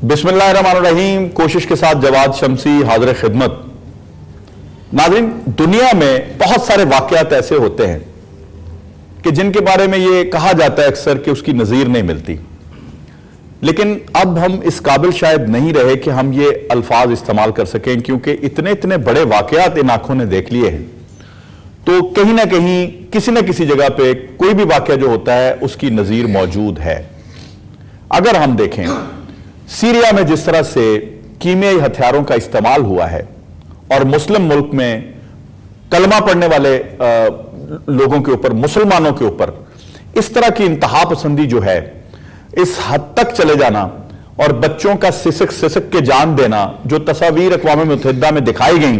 बिस्मिल्लाहिर्रहमानिर्रहीम। कोशिश के साथ जवाद शमसी हाजिर खिदमत। नाज़रीन, दुनिया में बहुत सारे वाक़यात ऐसे होते हैं कि जिनके बारे में ये कहा जाता है अक्सर कि उसकी नज़ीर नहीं मिलती, लेकिन अब हम इस काबिल शायद नहीं रहे कि हम ये अल्फाज इस्तेमाल कर सकें, क्योंकि इतने इतने बड़े वाक़यात इन आंखों ने देख लिए हैं। तो कहीं ना कहीं किसी न किसी जगह पे कोई भी वाक़या जो होता है उसकी नज़ीर मौजूद है। अगर हम देखें सीरिया में जिस तरह से कीमियाई हथियारों का इस्तेमाल हुआ है और मुस्लिम मुल्क में कलमा पढ़ने वाले लोगों के ऊपर, मुसलमानों के ऊपर इस तरह की इंतहा पसंदी जो है, इस हद तक चले जाना और बच्चों का सिसक सिसक के जान देना, जो तस्वीर अक़वाम मुत्तहिदा में दिखाई गई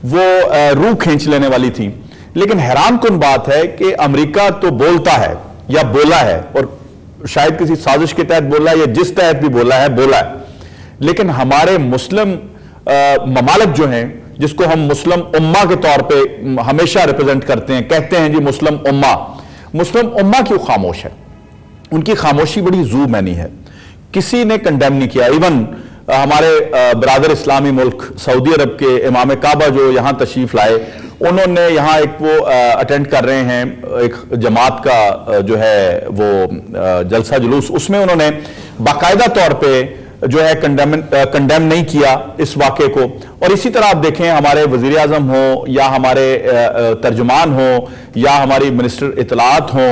वो रूह खींच लेने वाली थी। लेकिन हैरान कुन बात है कि अमेरिका तो बोलता है या बोला है, और शायद किसी साजिश के तहत बोला है या जिस तहत भी बोला है, लेकिन हमारे मुस्लिम ममालिक जो हैं, जिसको हम मुस्लिम उम्मा के तौर पे हमेशा रिप्रेजेंट करते हैं, कहते हैं जी मुस्लिम उम्मा क्यों खामोश है? उनकी खामोशी बड़ी जू मैनी है। किसी ने कंडेम नहीं किया। इवन हमारे बरादर इस्लामी मुल्क सऊदी अरब के इमाम काबा जो यहां तशरीफ लाए, उन्होंने यहाँ एक वो अटेंड कर रहे हैं एक जमात का जो है वो जलसा जुलूस, उसमें उन्होंने बाकायदा तौर पे जो है कंडेम नहीं किया इस वाक़े को। और इसी तरह आप देखें हमारे वज़ीर आज़म हो या हमारे तर्जुमान हो या हमारी मिनिस्टर इतलात हो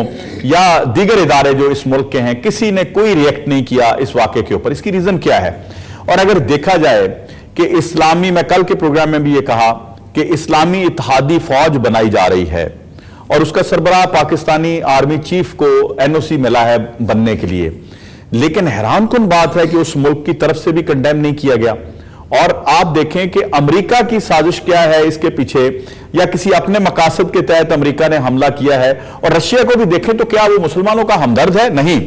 या दीगर इदारे जो इस मुल्क के हैं, किसी ने कोई रिएक्ट नहीं किया इस वाक़े के ऊपर। इसकी रीज़न क्या है? और अगर देखा जाए कि इस्लामी, मैं कल के प्रोग्राम में भी ये कहा कि इस्लामी इत्तेहादी फौज बनाई जा रही है और उसका सरबराह पाकिस्तानी आर्मी चीफ को एनओसी मिला है बनने के लिए, लेकिन हैरान कुन बात है कि उस मुल्क की तरफ से भी कंडेम नहीं किया गया। और आप देखें कि अमेरिका की साजिश क्या है इसके पीछे, या किसी अपने मकासद के तहत अमेरिका ने हमला किया है। और रशिया को भी देखें तो क्या वो मुसलमानों का हमदर्द है? नहीं,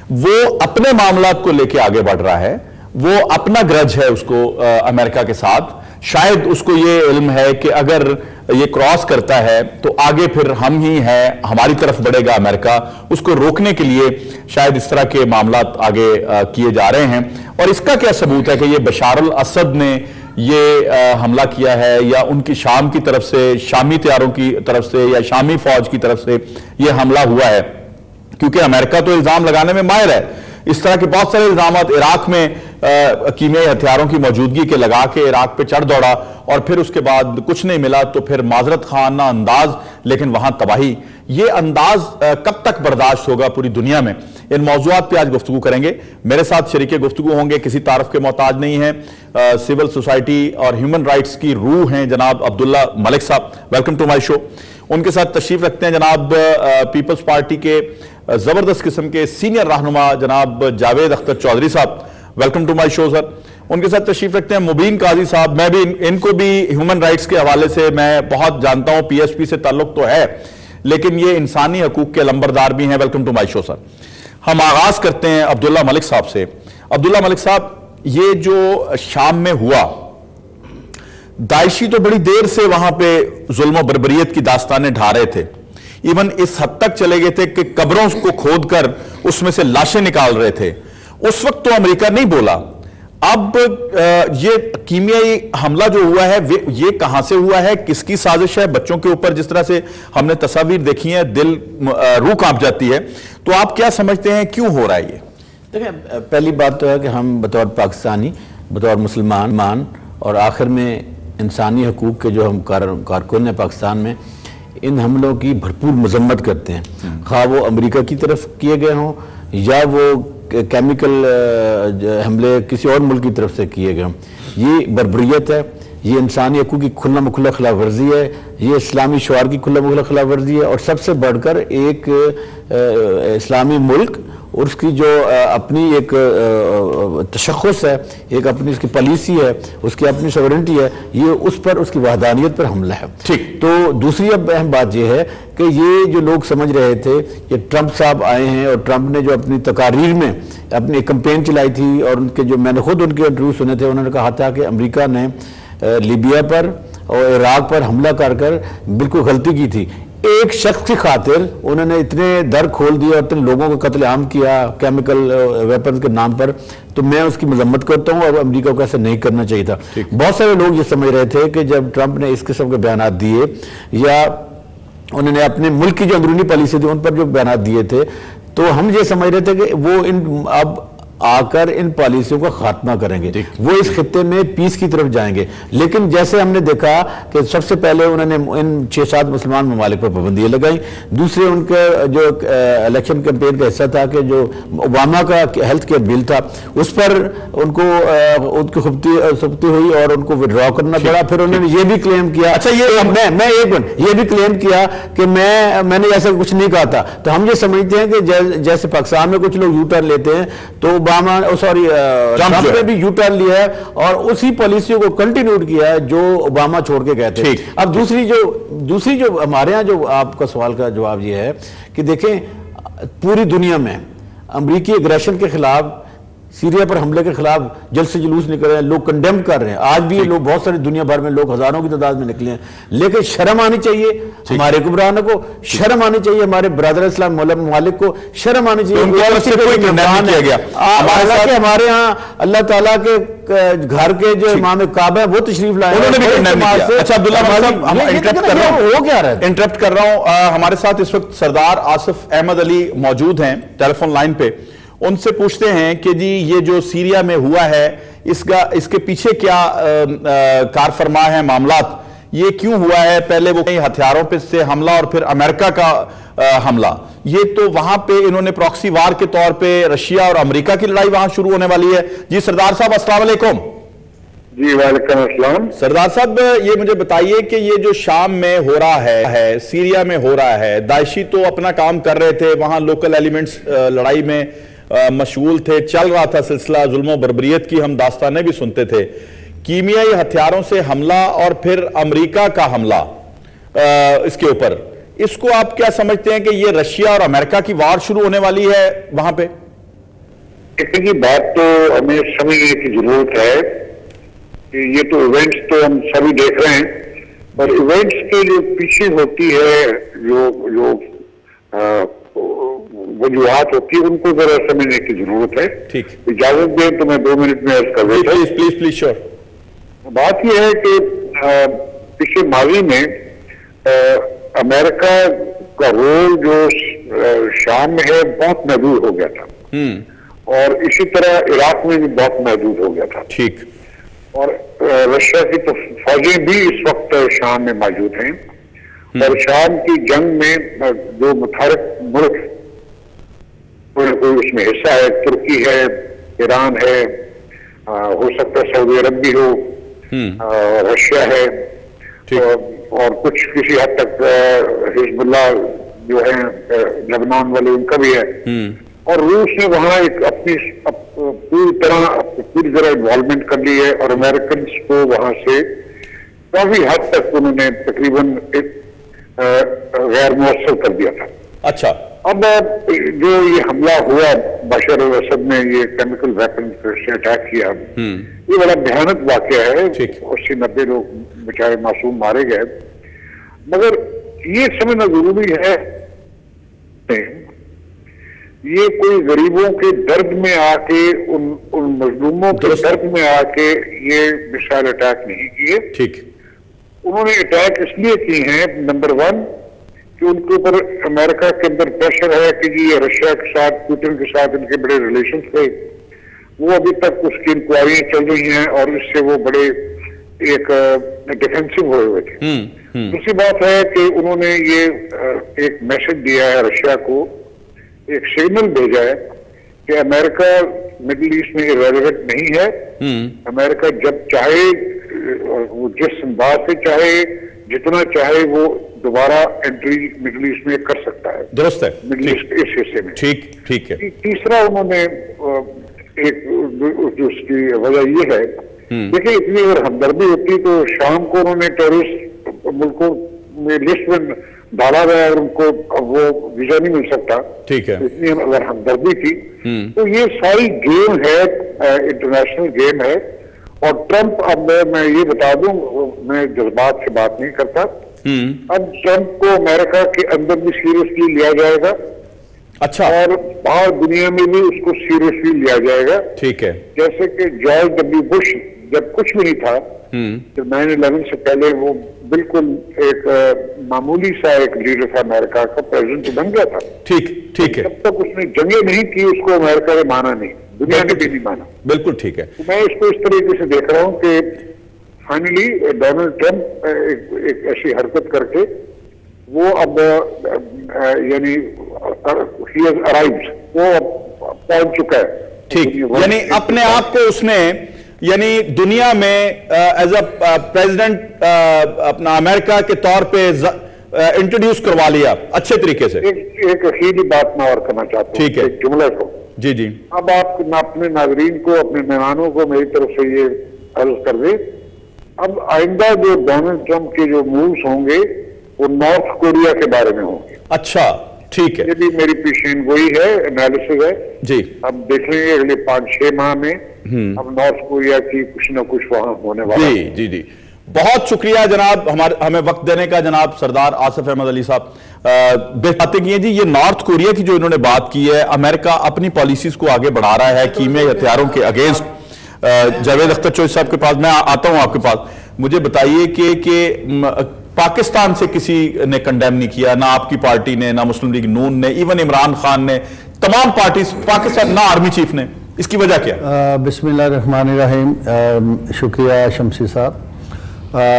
वो अपने मामलात को लेकर आगे बढ़ रहा है, वो अपना ग्रज है उसको अमेरिका के साथ। शायद उसको ये इल्म है कि अगर ये क्रॉस करता है तो आगे फिर हम ही हैं, हमारी तरफ बढ़ेगा अमेरिका। उसको रोकने के लिए शायद इस तरह के मामलात आगे किए जा रहे हैं। और इसका क्या सबूत है कि ये बशार अल असद ने ये हमला किया है या उनकी शाम की तरफ से, शामी तैयारों की तरफ से या शामी फौज की तरफ से ये हमला हुआ है? क्योंकि अमेरिका तो इल्जाम लगाने में माहिर है। इस तरह के बहुत सारे इल्जाम इराक में कीमियाई हथियारों की मौजूदगी के लगा के इराक पे चढ़ दौड़ा और फिर उसके बाद कुछ नहीं मिला तो फिर माजरत खाना अंदाज, लेकिन वहां तबाही। ये अंदाज कब तक बर्दाश्त होगा पूरी दुनिया में? इन मौजूआत पे आज गुफ्तगू करेंगे। मेरे साथ शरीके गुफ्तगू होंगे, किसी तारफ के मोहताज नहीं है, सिविल सोसाइटी और ह्यूमन राइट्स की रूह हैं जनाब अब्दुल्ला मलिक साहब। Welcome to my show. उनके साथ तशरीफ रखते हैं जनाब पीपल्स पार्टी के जबरदस्त किस्म के सीनियर रहनुमा जनाब जावेद अख्तर चौधरी साहब। Welcome to my show sir. उनके साथ तशरीफ रखते हैं मुबीन काजी साहब। मैं भी इनको भी ह्यूमन राइट्स के हवाले से मैं बहुत जानता हूं, पीएसपी से ताल्लुक तो है, लेकिन ये इंसानी हकूक के लंबरदार भी हैं। Welcome to my show sir. हम आगाज करते हैं अब्दुल्ला मलिक साहब से। अब्दुल्ला मलिक साहब, ये जो शाम में हुआ, दाइशी तो बड़ी देर से वहां पे जुल्म और बर्बरियत की दास्तानें ढा रहे थे। इवन इस हद तक चले गए थे कि कब्रों को खोदकर उसमें से लाशें निकाल रहे थे। उस वक्त तो अमेरिका नहीं बोला। अब ये कीमियाई हमला जो हुआ है ये कहां से हुआ है, किसकी साजिश है? बच्चों के ऊपर जिस तरह से हमने तस्वीर देखी है, दिल रूह कांप जाती है। तो आप क्या समझते हैं क्यों हो रहा है ये? देखिए, पहली बात तो है कि हम बतौर पाकिस्तानी, बतौर मुसलमान और आखिर में इंसानी हकूक के जो हम कारकुन हैं पाकिस्तान में, इन हमलों की भरपूर मजम्मत करते हैं। खा वो अमेरिका की तरफ किए गए हों या वो केमिकल हमले किसी और मुल्क की तरफ से किए गए हों। ये बर्बरियत है, ये इंसानी हकूक की खुला मुखला खिलाफ वर्जी है, ये इस्लामी शुआर की खुला मुखला खिलाफ वर्जी है। और सबसे बढ़कर एक इस्लामी मुल्क और उसकी जो अपनी एक तशख़्ख़ुस है, एक अपनी उसकी पॉलिसी है, उसकी अपनी सॉवरेनिटी है, ये उस पर, उसकी वहदानियत पर हमला है। ठीक। तो दूसरी अब अहम बात यह है कि ये जो लोग समझ रहे थे कि ट्रंप साहब आए हैं और ट्रंप ने जो अपनी तकारीर में अपनी कैंपेन चलाई थी और उनके जो, मैंने खुद उनके इंटरव्यू सुने थे, उन्होंने कहा था कि अमेरिका ने लीबिया पर और इराक पर हमला कर बिल्कुल गलती की थी। एक शख्स की खातिर उन्होंने इतने दर खोल दिए और इतने लोगों को कत्लेआम किया केमिकल वेपन के नाम पर, तो मैं उसकी मजम्मत करता हूँ और अमेरिका को ऐसा नहीं करना चाहिए था। बहुत सारे लोग ये समझ रहे थे कि जब ट्रंप ने इस किस्म के बयान दिए या उन्होंने अपने मुल्क की जो अंदरूनी पॉलिसी थी उन पर जो बयान दिए थे, तो हम ये समझ रहे थे कि वो अब आकर इन पॉलिसियों का खात्मा करेंगे, वो इस खित्ते में पीस की तरफ जाएंगे। लेकिन जैसे हमने देखा कि सबसे पहले उन्होंने इन 6-7 मुसलमान ममालिक पर पाबंदियां लगाई। दूसरे उनके जो इलेक्शन कैंपेन का हिस्सा था कि जो ओबामा का हेल्थ केयर बिल था उस पर उनको उनकी खुबती हुई और उनको विड्रॉ करना पड़ा। फिर उन्होंने ये भी क्लेम किया, अच्छा ये मैं एक मिनट, ये भी क्लेम किया कि मैंने ऐसा कुछ नहीं कहा था। तो हम ये समझते हैं कि जैसे पाकिस्तान में कुछ लोग यू टर्न लेते हैं, तो ट्रंप ने भी यू टर्न लिया है और उसी पॉलिसियों को कंटिन्यूड किया है जो ओबामा छोड़ के गए थे। अब दूसरी जो हमारे यहाँ जो आपका सवाल का जवाब ये है कि देखें, पूरी दुनिया में अमेरिकी एग्रेशन के खिलाफ, सीरिया पर हमले के खिलाफ जल्द से जुलूस निकल रहे हैं, लोग कंडेम कर रहे हैं। आज भी ये लोग बहुत सारी दुनिया भर में लोग हजारों की तादाद में निकले हैं। लेकिन शर्म आनी चाहिए हमारे हुक्मरानों को, शर्म आनी चाहिए हमारे बरादर इस्लाम ममालिक को, शर्म आनी चाहिए। हमारे यहाँ अल्लाह ताला के घर के जो इमाम काबा है वो तशरीफ लाए, अच्छा अब्दुल्ला साहब, इंटरप्ट कर रहा हूं। हमारे साथ इस वक्त सरदार आसिफ अहमद अली मौजूद हैं टेलीफोन लाइन पे। उनसे पूछते हैं कि जी ये जो सीरिया में हुआ है इसके पीछे क्या कारफरमा है मामलात, ये क्यों हुआ है? पहले वो कई हथियारों पे से हमला और फिर अमेरिका का हमला, ये तो वहां पे इन्होंने प्रॉक्सी वार के तौर पे रशिया और अमेरिका की लड़ाई वहां शुरू होने वाली है। जी सरदार साहब अस्सलाम वालेकुम। जी वालेकुम अस्सलाम। सरदार साहब ये मुझे बताइए कि ये जो शाम में हो रहा है, सीरिया में हो रहा है, दाइशी तो अपना काम कर रहे थे, वहां लोकल एलिमेंट्स लड़ाई में मशगूल थे, चल रहा था सिलसिला जुल्म बर्बरियत की, हम दास्तानें भी सुनते थे। कीमियाई हथियारों से हमला और फिर अमेरिका का हमला इसके ऊपर, इसको आप क्या समझते हैं कि ये रशिया और अमेरिका की वार शुरू होने वाली है वहां पे? की बात तो हमें समझने की जरूरत है कि ये तो इवेंट्स तो हम सभी देख रहे हैं, पर इवेंट्स के जो पीछे होती है जो वजूहात होती है उनको जरा समझने की जरूरत है। ठीक, इजाजत दें तो मैं 2 मिनट में अर्ज कर देता हूं। Please sure. बात यह है कि पिछले माजी में अमेरिका का रोल जो शाम में है बहुत महदूद हो गया था, और इसी तरह इराक में भी बहुत महदूद हो गया था। ठीक, और रशिया की तो फौजें भी इस वक्त शाम में मौजूद हैं, और शाम की जंग में जो मुतहरक मुल्क कोई उसमें हिस्सा है, तुर्की है, ईरान है, हो सकता है सऊदी अरब भी हो, रशिया है, और कुछ किसी हद तक हिजबुल्लाह जो है लेबनान वाले उनका भी है, और रूस ने वहां एक अपनी पूरी तरह इन्वॉल्वमेंट कर ली है, और अमेरिकन को वहां से काफी हद तक उन्होंने तकरीबन गैर मुअस्सर कर दिया था। अच्छा, अब जो ये हमला हुआ बशर अल असद ने, ये केमिकल वेपन से अटैक किया, ये बड़ा भयानक वाकया है। 80-90 लोग बेचारे मासूम मारे गए, मगर ये समझना जरूरी है ये कोई गरीबों के दर्द में आके, उन मजलूमों के दर्द में आके ये मिसाइल अटैक नहीं किए। ठीक, उन्होंने अटैक इसलिए की हैं, नंबर 1 कि उनके ऊपर अमेरिका के अंदर प्रेशर है कि जी ये रशिया के साथ, पुतिन के साथ इनके बड़े रिलेशन थे, वो अभी तक उसकी इंक्वायरियां चल रही हैं और इससे वो बड़े एक डिफेंसिव हुए थे। दूसरी बात है कि उन्होंने ये एक मैसेज दिया है रशिया को, एक सिग्नल भेजा है कि अमेरिका मिडिल ईस्ट में इरेलेवेंट नहीं है। अमेरिका जब चाहे, वो जिस अंदाज से चाहे, जितना चाहे, वो दोबारा एंट्री मिडिल ईस्ट में कर सकता है। दुरुस्त है, मिडिल ईस्ट इस हिस्से में। ठीक है। तीसरा उन्होंने एक उसकी वजह ये है, देखिए इतनी अगर हमदर्दी होती तो शाम को उन्होंने टेररिस्ट मुल्कों में लिस्ट में डाला गया और उनको वो वीजा नहीं मिल सकता। ठीक है, इतनी अगर हमदर्दी थी तो ये सारी गेम है, इंटरनेशनल गेम है। और ट्रंप, अब मैं ये बता दूं, मैं जज्बात से बात नहीं करता, अब ट्रंप को अमेरिका के अंदर भी सीरियसली लिया जाएगा, अच्छा, और बाहर दुनिया में भी उसको सीरियसली लिया जाएगा। ठीक है। जैसे कि जॉर्ज डब्ल्यू बुश जब कुछ भी नहीं था, तो 9/11 से पहले वो बिल्कुल एक मामूली सा एक लीडर था अमेरिका का, प्रेसिडेंट बन गया था। ठीक है। तब तक उसने जंगे नहीं की, उसको अमेरिका ने माना नहीं, दुनिया ने भी नहीं माना। बिल्कुल ठीक है। तो मैं इसको इस तरीके से देख रहा हूं कि फाइनली डोनाल्ड ट्रंप एक ऐसी हरकत करके वो अब यानी he has arrived, वो पहुंच चुका है। ठीक, यानी अपने आप को उसने यानी दुनिया में एज अ प्रेसिडेंट अपना अमेरिका के तौर पे इंट्रोड्यूस करवा लिया अच्छे तरीके से। एक अखीरी बात मैं और करना चाहता हूँ, ठीक है, एक जुमले को। जी। अब आप अपने नाजरीन को, अपने मेहमानों को मेरी तरफ से ये अर्ज कर दे, अब आइंदा जो डोनाल्ड ट्रंप के जो मूव्स होंगे वो नॉर्थ कोरिया के बारे में होंगे। अच्छा, ठीक है। ये भी मेरी पेशेंट वही है, एनालिसिस है जी। अब देख लेंगे अगले 5-6 माह में अब नॉर्थ कोरिया की कुछ न कुछ वहां होने वाला है। जी। बहुत शुक्रिया जनाब, हमें वक्त देने का। जनाब सरदार आसिफ अहमद अली साहब बातें की हैं जी। ये नॉर्थ कोरिया की जो इन्होंने बात की है, अमेरिका अपनी पॉलिसीज को आगे बढ़ा रहा है कीमियाई हथियारों के अगेंस्ट। जावेद अख्तर चौधरी साहब के पास मैं आता हूं, आपके पास मुझे बताइए कि पाकिस्तान से किसी ने कंडेम नहीं किया, ना आपकी पार्टी ने, ना मुस्लिम लीग नून ने, इवन इमरान खान ने, तमाम पार्टी पाकिस्तान, ना आर्मी चीफ ने। इसकी वजह क्या? बिस्मिल्लाहिर्रहमानिर्रहीम, शुक्रिया शमसी साहब।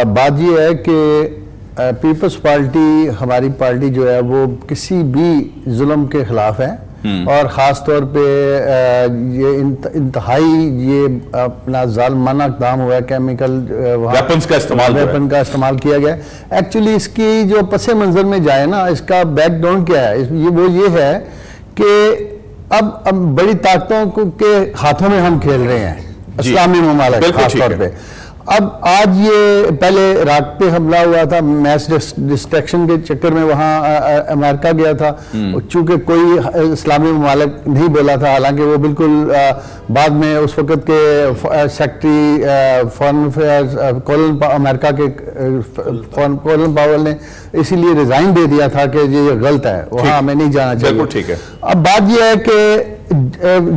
बात यह है कि पीपल्स पार्टी, हमारी पार्टी जो है वो किसी भी जुल्म के खिलाफ है, और ख़ास तौर पे ये इंतहाई ये अपना जालमाना इक़दाम हुआ है, केमिकल वेपन्स का इस्तेमाल किया गया। एक्चुअली इसकी जो पस मंज़र में जाए ना, इसका बैकग्राउंड क्या है, ये है कि अब बड़ी ताकतों के हाथों में हम खेल रहे हैं, इस्लामी ममालिक खास तौर पे। अब आज ये पहले इराक पे हमला हुआ था, मैस डिस्ट्रैक्शन के चक्कर में वहाँ अमेरिका गया था, चूंकि कोई इस्लामी ममालिक नहीं बोला था, हालांकि वो बिल्कुल बाद में उस वक़्त के सेक्रेटरी फॉरेन अफेयर्स अमेरिका के कॉलिन पावेल ने इसीलिए रिजाइन दे दिया था कि ये गलत है, वहाँ हमें नहीं जाना चाहिए। ठीक है। अब बात यह है कि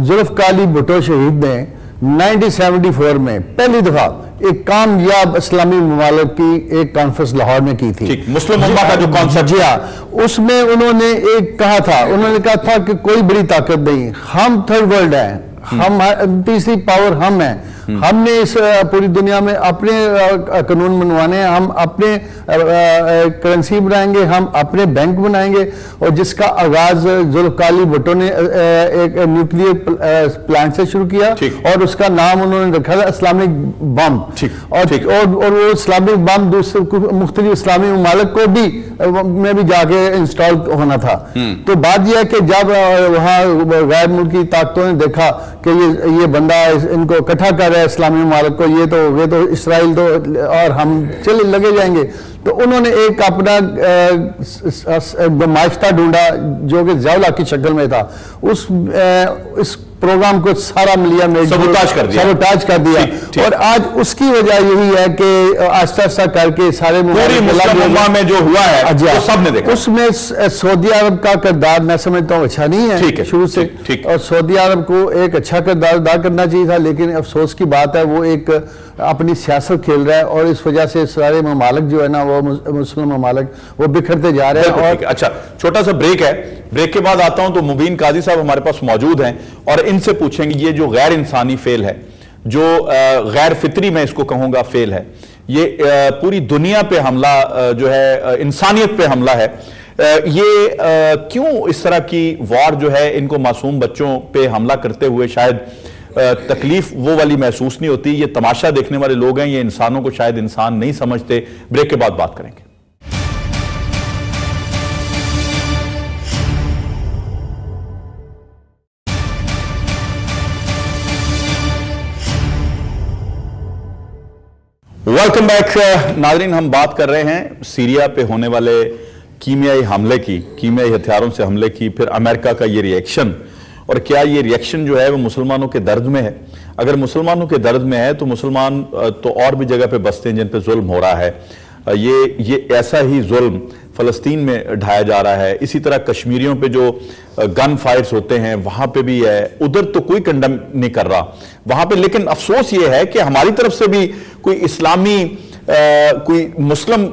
जुल्फ़िकार अली भुट्टो शहीद ने 1974 में पहली दफा एक कामयाब इस्लामी ममालिक की एक कॉन्फ्रेंस लाहौर में की थी, मुस्लिम उम्मा का जो कॉन्सेप्ट, जी हाँ, उसमें उन्होंने एक कहा था, उन्होंने कहा था कि कोई बड़ी ताकत नहीं, हम थर्ड वर्ल्ड हैं, हम तीसरी पावर हम हैं, हमने इस पूरी दुनिया में अपने कानून बनवाने हैं, हम अपने करेंसी बनाएंगे, हम अपने बैंक बनाएंगे, और जिसका आगाज जुल्फ़िकार अली भुट्टो ने एक न्यूक्लियर प्लांट से शुरू किया, और उसका नाम उन्होंने रखा था इस्लामिक बम, और वो इस्लामिक बम दूसरे मुख्तलिफ इस्लामी ममालिक को भी में भी जाके इंस्टॉल होना था। तो बात यह है कि जब वहाँ गैर मुल्की ताकतों ने देखा कि ये बंदा इनको इकट्ठा कर रहा है इस्लामी ममालिक को, ये तो इसराइल तो और हम चले लगे जाएंगे, तो उन्होंने एक अपना माइश्ता ढूंढा जो कि ज़ावला की शक्ल में था, इस प्रोग्राम को सारा मिलिया में सबोटाज कर दिया। और आज उसकी वजह यही है कि आस्ता आस्ता करके सारे में जो हुआ है वो सबने देखा। उसमें सऊदी अरब का किरदार मैं समझता हूँ अच्छा नहीं है शुरू से, और सऊदी अरब को एक अच्छा किरदार अदा करना चाहिए था, लेकिन अफसोस की बात है वो एक अपनी सियासत खेल रहा है, और इस वजह से सारे ममालिक जो है ना, वो मुस्लिम ममालिक वो बिखरते जा रहे हैं। और अच्छा, छोटा सा ब्रेक है, ब्रेक के बाद आता हूं तो मुबीन काजी साहब हमारे पास मौजूद हैं, और इनसे पूछेंगे ये जो गैर इंसानी फेल है, जो गैर फितरी मैं इसको कहूंगा फेल है, ये पूरी दुनिया पे हमला जो है, इंसानियत पे हमला है, ये क्यों इस तरह की वॉर जो है इनको मासूम बच्चों पे हमला करते हुए शायद तकलीफ वो वाली महसूस नहीं होती? ये तमाशा देखने वाले लोग हैं, ये इंसानों को शायद इंसान नहीं समझते। ब्रेक के बाद बात करेंगे। वेलकम बैक नाज़रीन, हम बात कर रहे हैं सीरिया पे होने वाले कीमियाई हमले की, कीमियाई हथियारों से हमले की, फिर अमेरिका का ये रिएक्शन, और क्या ये रिएक्शन जो है वो मुसलमानों के दर्द में है? अगर मुसलमानों के दर्द में है तो मुसलमान तो और भी जगह पे बसते हैं जिन पे जुल्म हो रहा है। ये ऐसा ही जुल्म फ़लस्तीन में ढाया जा रहा है। इसी तरह कश्मीरियों पे जो गन फाइट्स होते हैं वहां पे भी है, उधर तो कोई कंडम नहीं कर रहा वहां पे। लेकिन अफसोस ये है कि हमारी तरफ से भी कोई इस्लामी कोई मुस्लिम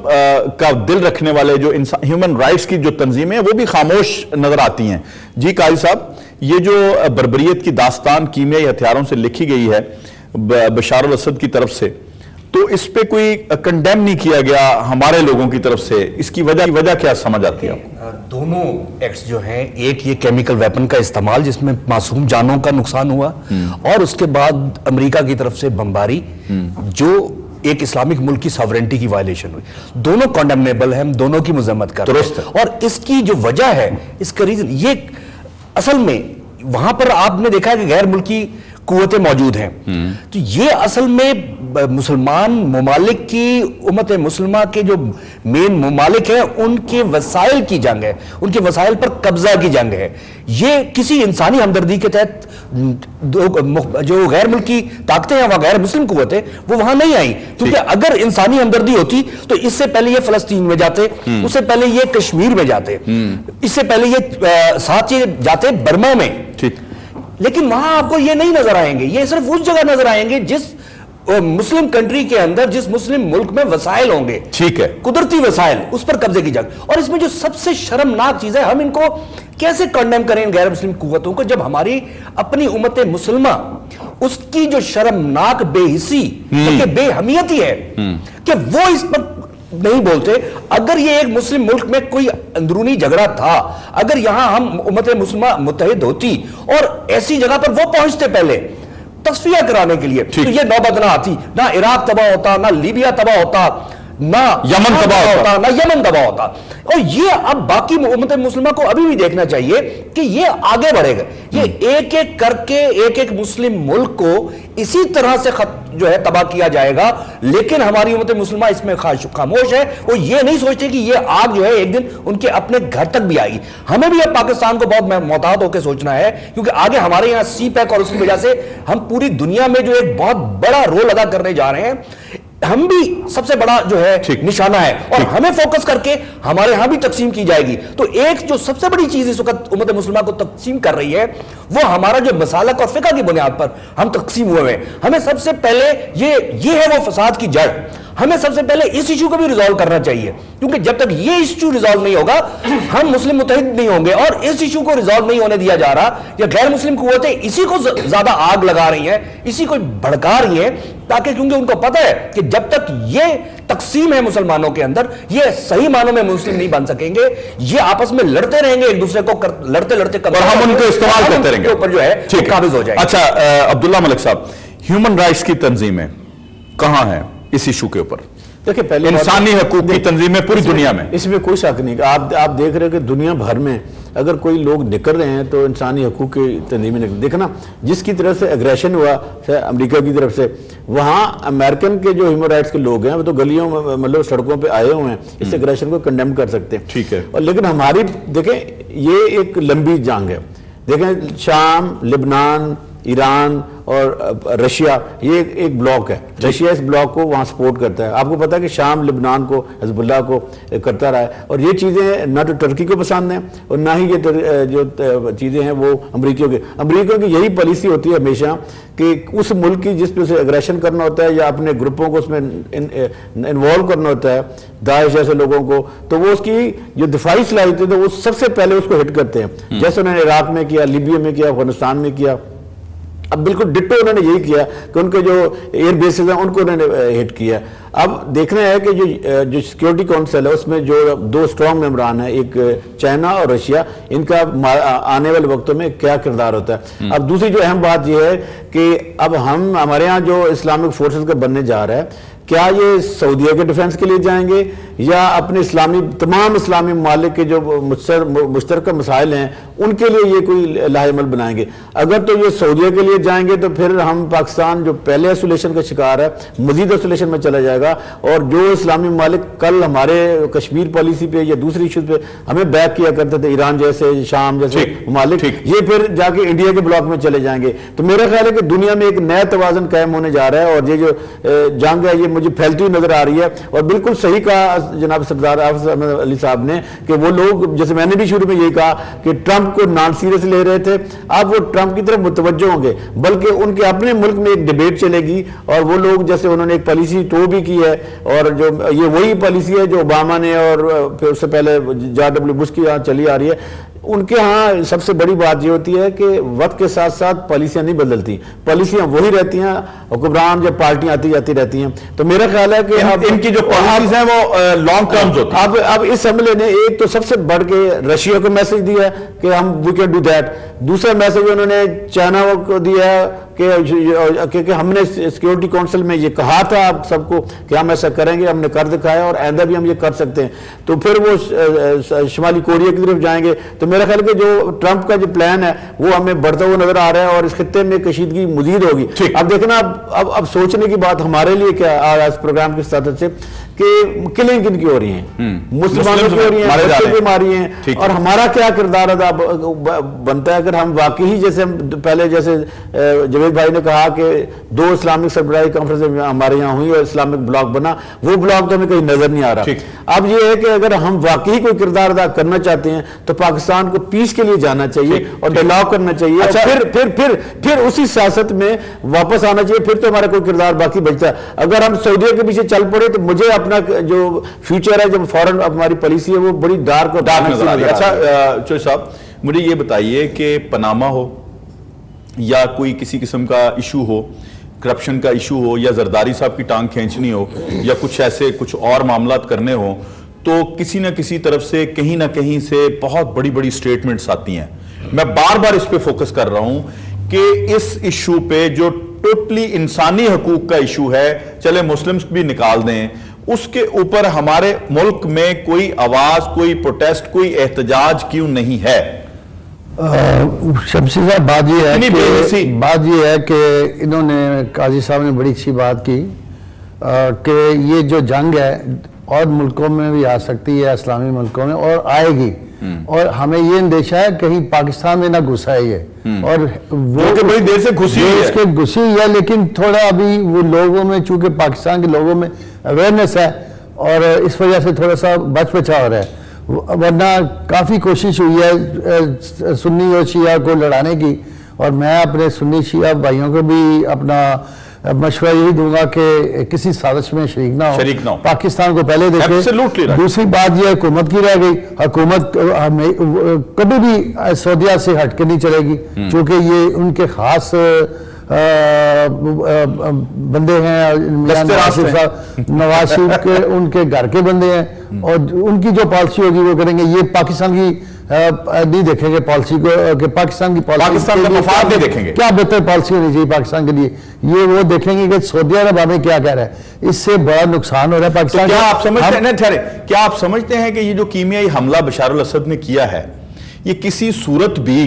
का दिल रखने वाले जो ह्यूमन राइट्स की जो तंजीमें हैं वो भी खामोश नजर आती हैं। जी कारी साहब, ये जो बर्बरियत की दास्तान कीमियाई हथियारों से लिखी गई है बशार अल असद की तरफ से, तो इस पे कोई कंडेम नहीं किया गया हमारे लोगों की तरफ से, इसकी वजह क्या समझ आती है आपको? दोनों एक्ट्स जो हैं, एक ये केमिकल वेपन का इस्तेमाल जिसमें मासूम जानों का नुकसान हुआ, और उसके बाद अमेरिका की तरफ से बमबारी जो एक इस्लामिक मुल्क की सॉवरेंटी की वायलेशन हुई, दोनों कंडेमनेबल है, हम दोनों की मजम्मत कर रहे हैं। और इसकी जो वजह है, इसका रीजन ये असल में वहां पर आपने देखा है कि गैर मुल्की कुव्वतें मौजूद हैं, तो ये असल में मुसलमान ममालिक की उम्मत मुसलमा के जो मेन ममालिक हैं उनके वसाइल की जंग है, उनके वसाइल पर कब्जा की जंग है। ये किसी इंसानी हमदर्दी के तहत जो गैर मुल्की ताकतें हैं, वह गैर मुस्लिम कुव्वतें, वो वहां नहीं आई, क्योंकि अगर इंसानी हमदर्दी होती तो इससे पहले ये फलस्तीन में जाते, उससे पहले ये कश्मीर में जाते, इससे पहले ये साथ ये जाते बर्मा में। ठीक, लेकिन वहां आपको ये नहीं नजर आएंगे, ये सिर्फ उस जगह नजर आएंगे जिस मुस्लिम कंट्री के अंदर, जिस मुस्लिम मुल्क में वसाइल होंगे, ठीक है, कुदरती वसाइल, उस पर कब्जे की जंग। और इसमें जो सबसे शर्मनाक चीज है, हम इनको कैसे कंडेम करें गैर मुस्लिम कुव्वतों को, जब हमारी अपनी उम्मत मुसलमा उसकी जो शर्मनाक बेहिसी, बेहमियती है कि वो इस पर नहीं बोलते। अगर ये एक मुस्लिम मुल्क में कोई अंदरूनी झगड़ा था, अगर यहां हम उम्मत मुसलमान मुत्तहिद होती और ऐसी जगह पर वो पहुंचते पहले तस्फिया कराने के लिए, तो ये नौबत ना आती, ना इराक तबाह होता, ना लीबिया तबाह होता, ना यमन तबाह होता, ना यमन तबाह होता। और ये अब बाकी उम्मत मुस्लिमा को अभी भी देखना चाहिए कि ये आगे बढ़ेगा, ये एक एक करके एक एक मुस्लिम मुल्क को इसी तरह से जो है तबाह किया जाएगा। लेकिन हमारी उम्मत मुस्लिमा इसमें खामोश है, वो ये नहीं सोचते कि ये आग जो है एक दिन उनके अपने घर तक भी आएगी। हमें भी अब पाकिस्तान को बहुत मोहतात होकर सोचना है, क्योंकि आगे हमारे यहाँ CPEC और उसकी वजह से हम पूरी दुनिया में जो एक बहुत बड़ा रोल अदा करने जा रहे हैं, हम भी सबसे बड़ा जो है निशाना है, और हमें फोकस करके हमारे यहां भी तकसीम की जाएगी। तो एक जो सबसे बड़ी चीज इस वक्त उम्मत मुस्लिमा को तकसीम कर रही है, वो हमारा जो मसालक और फिका की बुनियाद पर हम तकसीम हुए हैं। हमें सबसे पहले ये है वो फसाद की जड़, हमें सबसे पहले इस इशू को भी रिजॉल्व करना चाहिए, क्योंकि जब तक ये इशू रिजॉल्व नहीं होगा हम मुस्लिम मुत्तहिद नहीं होंगे। और इस इशू को रिजॉल्व नहीं होने दिया जा रहा, या गैर मुस्लिम कुव्वतें इसी को ज्यादा आग लगा रही हैं, इसी को भड़का रही हैं, ताकि क्योंकि उनको पता है कि जब तक ये तकसीम है मुसलमानों के अंदर, ये सही मानों में मुस्लिम नहीं बन सकेंगे, ये आपस में लड़ते रहेंगे, एक दूसरे को लड़ते लड़ते और हम उनको इस्तेमाल करते रहेंगे, ऊपर जो है काबिज हो जाएगा। अच्छा अब्दुल्ला मलिक साहब, ह्यूमन राइट्स की तंजीमें कहां हैं इस इशू के ऊपर? देखिए, पहले इंसानी हकूक की तंजीमें पूरी दुनिया में, इसमें कोई शक नहीं। आप देख रहे हो कि दुनिया भर में अगर कोई लोग निकल रहे हैं तो इंसानी हकूक की तंजीमें निकल। देखना, जिसकी तरफ से एग्रेशन हुआ अमेरिका की तरफ से, वहाँ अमेरिकन के जो ह्यूमन राइट्स के लोग हैं वो तो गलियों में, मतलब सड़कों पे आए हुए हैं, इस एग्रेशन को कंडेम कर सकते हैं, ठीक है। और लेकिन हमारी देखें, ये एक लंबी जंग है। देखें, शाम, लिबनान, ईरान और रशिया, ये एक ब्लॉक है। रशिया इस ब्लॉक को वहाँ सपोर्ट करता है। आपको पता है कि शाम लिबनान को, हिजबुल्लाह को करता रहा है, और ये चीज़ें ना तो टर्की को पसंद हैं और ना ही ये जो चीज़ें हैं वो अमरीकियों की यही पॉलिसी होती है हमेशा कि उस मुल्क की जिस पे उसे एग्रेशन करना होता है या अपने ग्रुपों को उसमें इन्वॉल्व करना होता है, दाइश जैसे लोगों को, तो वो उसकी जो दिफाई सलाहियत है तो वो सबसे पहले उसको हिट करते हैं। जैसे उन्होंने इराक में किया, लीबिया में किया, अफगानिस्तान में किया। अब बिल्कुल डिट्टो उन्होंने यही किया कि उनके जो एयर बेसेस हैं उनको उन्होंने हिट किया। अब देखना है कि जो सिक्योरिटी काउंसिल है उसमें जो 2 स्ट्रॉन्ग मेंबरान है, एक चाइना और रशिया, इनका आने वाले वक्तों में क्या किरदार होता है। अब दूसरी जो अहम बात यह है कि अब हमारे यहाँ जो इस्लामिक फोर्सेस का बनने जा रहा है, क्या ये सऊदीया के डिफेंस के लिए जाएंगे या अपने तमाम इस्लामी ममालिक के जो मुश्तरका मसाइल हैं उनके लिए ये कोई लाहेमल बनाएंगे? अगर तो ये सऊदीया के लिए जाएंगे तो फिर हम पाकिस्तान जो पहले आइसोलेशन का शिकार है, मजीद आइसोलेशन में चला जाएगा। होगा। और जो इस्लामी ममालिक कल हमारे कश्मीर पॉलिसी पे या दूसरी इशूज पे हमें बैक किया करते थे, ईरान जैसे, शाम जैसे ममालिक, ये फिर जाके इंडिया के ब्लॉक में चले जाएंगे। तो मेरा ख्याल है कि दुनिया में एक नया तवाज़ुन कायम होने जा रहा है और ये जो जंग है ये मुझे फैलती हुई नजर आ रही है। और बिल्कुल सही कहा जनाब सरदार हाफिज अहमद अली साहब ने कि वो लोग, जैसे मैंने भी शुरू में यही कहा कि ट्रंप को नॉन सीरियस ले रहे थे, अब वो ट्रंप की तरफ मुतवज्जो होंगे, बल्कि उनके अपने मुल्क में एक डिबेट चलेगी और वो लोग, जैसे उन्होंने एक पॉलिसी तो भी की है और जो ये वही पॉलिसी है जो ओबामा ने और फिर उससे पहले जॉर्ज डब्ल्यू बुश की यहाँ चली आ रही है। उनके यहाँ सबसे बड़ी बात ये होती है कि वक्त के साथ साथ पॉलिसियां नहीं बदलती, पॉलिसियां वही रहती हैं, हुक्मरान जब पार्टियां आती जाती रहती हैं। तो मेरा ख्याल है कि अब इनकी जो पॉलिसीज हैं वो लॉन्ग टर्म होती हैं। अब इस हमले ने एक तो सबसे बढ़ के रशिया को मैसेज दिया कि हम वी कैन डू दैट, दूसरा मैसेज उन्होंने चाइना को दिया कि हमने सिक्योरिटी काउंसिल में ये कहा था आप सबको कि हम ऐसा करेंगे, हमने कर दिखाया और आइंदा भी हम ये कर सकते हैं। तो फिर वो शुमाली कोरिया की तरफ जाएंगे। तो मेरा ख्याल है कि जो ट्रंप का जो प्लान है वो हमें बढ़ता हुआ नजर आ रहा है और इस खित्ते में कशीदगी मजीद होगी। अब देखना, अब सोचने की बात हमारे लिए क्या आज प्रोग्राम के साथ से कि किलिंग किन की हो रही हैं, मुसलमानों की हो रही हैं, बच्चों की मारी हैं, और हमारा क्या किरदार अदा बनता है। अगर हम वाकई जैसे हम पहले जैसे जवेद भाई ने कहा कि 2 इस्लामिक सरबराही कॉन्फ्रेंस हमारे यहाँ हुई और इस्लामिक ब्लॉक बना, वो ब्लॉक तो हमें कहीं नजर नहीं आ रहा। अब ये है कि अगर हम वाकई कोई किरदार अदा करना चाहते हैं तो पाकिस्तान को पीस के लिए जाना चाहिए और डायलॉग करना चाहिए। अच्छा, फिर उसी सियासत में वापस आना चाहिए, फिर तो हमारा कोई किरदार बाकी बचता है। अगर हम सऊदीया के पीछे चल पड़े तो मुझे अपना जो फ्यूचर है, जो फॉरेन हमारी पॉलिसी है, वो बड़ी डार्क नजर आ रही है। अच्छा चौधरी साहब, मुझे ये बताइए कि पनामा हो या कोई किसी किस्म का इशू हो, करप्शन का इशू हो या जरदारी साहब की टांग खींचनी हो या कुछ ऐसे कुछ और मामला करने हो, तो किसी ना किसी तरफ से कहीं ना कहीं से बहुत बड़ी बड़ी स्टेटमेंट्स आती हैं। मैं बार बार इस पे फोकस कर रहा हूं कि इस इशू पे जो टोटली इंसानी हकूक का इशू है, चले मुस्लिम्स भी निकाल दें, उसके ऊपर हमारे मुल्क में कोई आवाज, कोई प्रोटेस्ट, कोई एहतजाज क्यों नहीं है? शमसी साहब, बात ये है कि इन्होंने, काजी साहब ने बड़ी अच्छी बात की कि ये जो जंग है और मुल्कों में भी आ सकती है, इस्लामी मुल्कों में, और आएगी, और हमें ये अंदेशा है कहीं पाकिस्तान में ना घुसा है ये, और वो बड़ी देर से घुसी है, लेकिन थोड़ा अभी वो लोगों में, चूंकि पाकिस्तान के लोगों में अवेयरनेस है और इस वजह से थोड़ा सा बचा हो रहा है, वरना काफ़ी कोशिश हुई है सुन्नी और शिया को लड़ाने की। और मैं अपने सुन्नी शिया भाइयों को भी अपना मशवरा यही दूंगा कि किसी साजिश में शरीक ना हो, पाकिस्तान को पहले देखे। दूसरी बात यह हुकूमत की रह गई, हुकूमत कभी भी सऊदीया से हट के नहीं चलेगी, क्योंकि ये उनके खास बंदे हैं, नवाज शरीफ के उनके घर के बंदे हैं, और उनकी जो पॉलिसी होगी वो करेंगे। ये पाकिस्तान की नहीं देखेंगे पॉलिसी को, कि पाकिस्तान की पाकिस्तान का मफाद नहीं देखेंगे, क्या बेहतर पॉलिसी होनी चाहिए पाकिस्तान के लिए, ये वो देखेंगे कि सऊदी अरब हमें क्या कह रहा है, इससे बड़ा नुकसान हो रहा है पाकिस्तान। क्या आप समझते हैं, ठहरे, क्या आप समझते हैं कि ये जो कीमियाई हमला बशार अल असद ने किया है, ये किसी सूरत भी